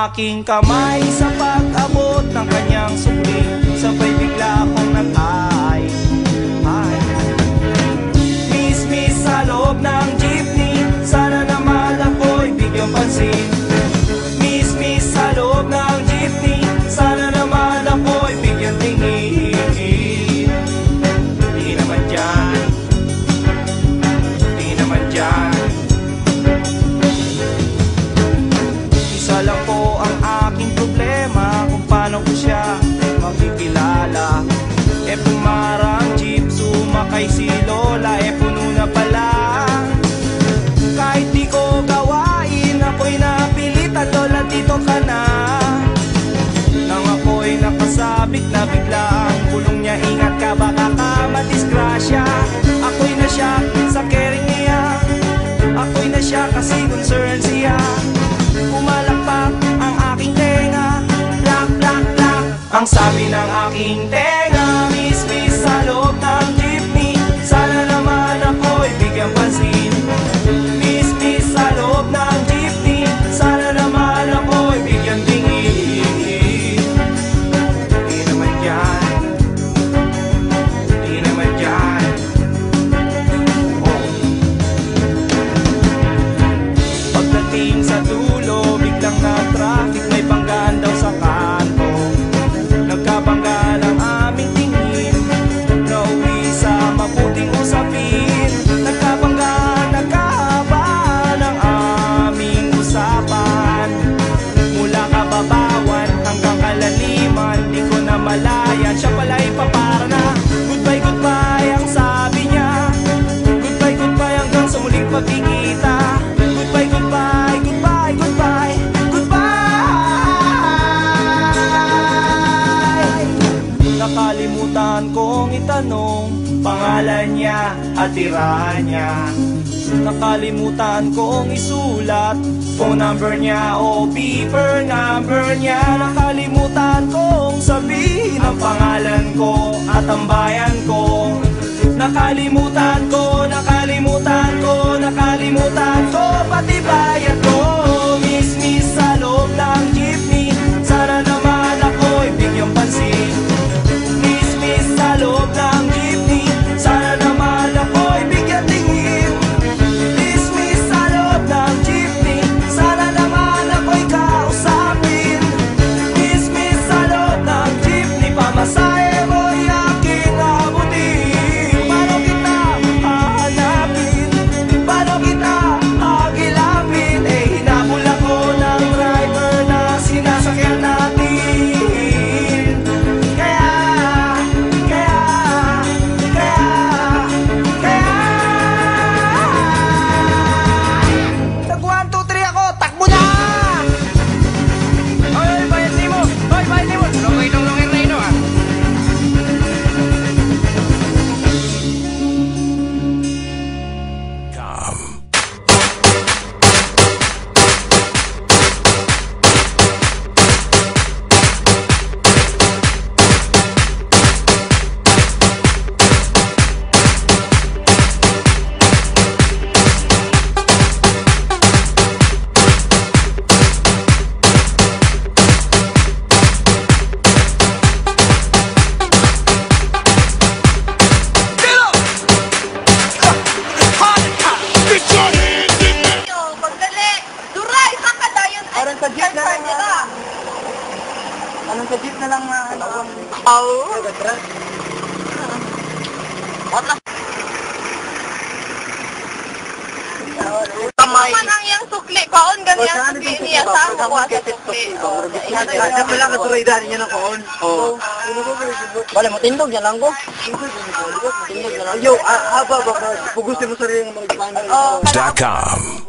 aking kamay sa pag-abot ng kanyang sukli. Sabay bigla akong nag-ay. Miss sa loob ng jeepney, sana naman ako'y bigyang pansin. Miss sa loob ng jeepney, sana naman ako'y bigyang tingin. Di naman dyan, di naman dyan. Isa lang po ang aking problema, kung paano ko siya makikilala. Pumarang jeep, sumakay si Lola, puno na pala. Kahit di ko gawain, ako'y napilitan, Lola dito ka na. Nang ako'y nakasabik na bigla ang bulong niya, ingat ka baka ka madisgrasya. Ako'y nasyak sa caring niya, ako'y nasyak kasi concern siya. Pumalakpak ang aking tenga, plak plak plak ang sabi ng aking tenga. Miss sa loob ng jeepney, sana naman ako'y bigyang pansin. Miss sa loob ng jeepney, sana naman ako'y bigyang tingin. Di naman dyan, di naman dyan. Oh. Pagdating sa dulo, biglang na traffic, may banggaan daw sa kanto. Nagkabangga ng aming tingin, nauwi sa mabuting usapin. Nagkabangga, nagkahaba ng aming usapan. Mula kababawan hanggang kalaliman, di ko na malayan, siya pala'y papara na. Goodbye, goodbye ang sabi niya. Goodbye, goodbye hanggang sa muling pagkikita. Goodbye, goodbye, goodbye, goodbye, nakalimutan kong itanong pangalan niya at tirahan niya. Nakalimutan kong isulat phone number niya o beeper number niya. Nakalimutan kong sabihin ang pangalan ko at ang bayan ko. Nakalimutan ko, nakalimutan ko, nakalimutan ko pati bayan ko. Miss sa loob ng jeepney, sana naman ako'y bigyang pansin. Sa loob ng jeepney, sana naman ako'y bigyan tingin. Miss sa loob ng jeepney, sana naman ako'y kausapin. Miss sa loob ng jeepney, pamasahe mo'y aking abutin. Paano kita hahanapin? Paano kita hagilapin? Hinabol ako ng driver na sinasakyan natin. Anong sa jeep na lang na ano? Oo. Kamay. Manang yang sukli kaon ganyan sukli niya sa ako sa sukli. Kaya mo lang katulaidan niya ng kaon. Oo. Wala mo tindog niya lang ko. Tindog niya lang. Yo, haba ba? Pugusin mo sa rin yung mga .com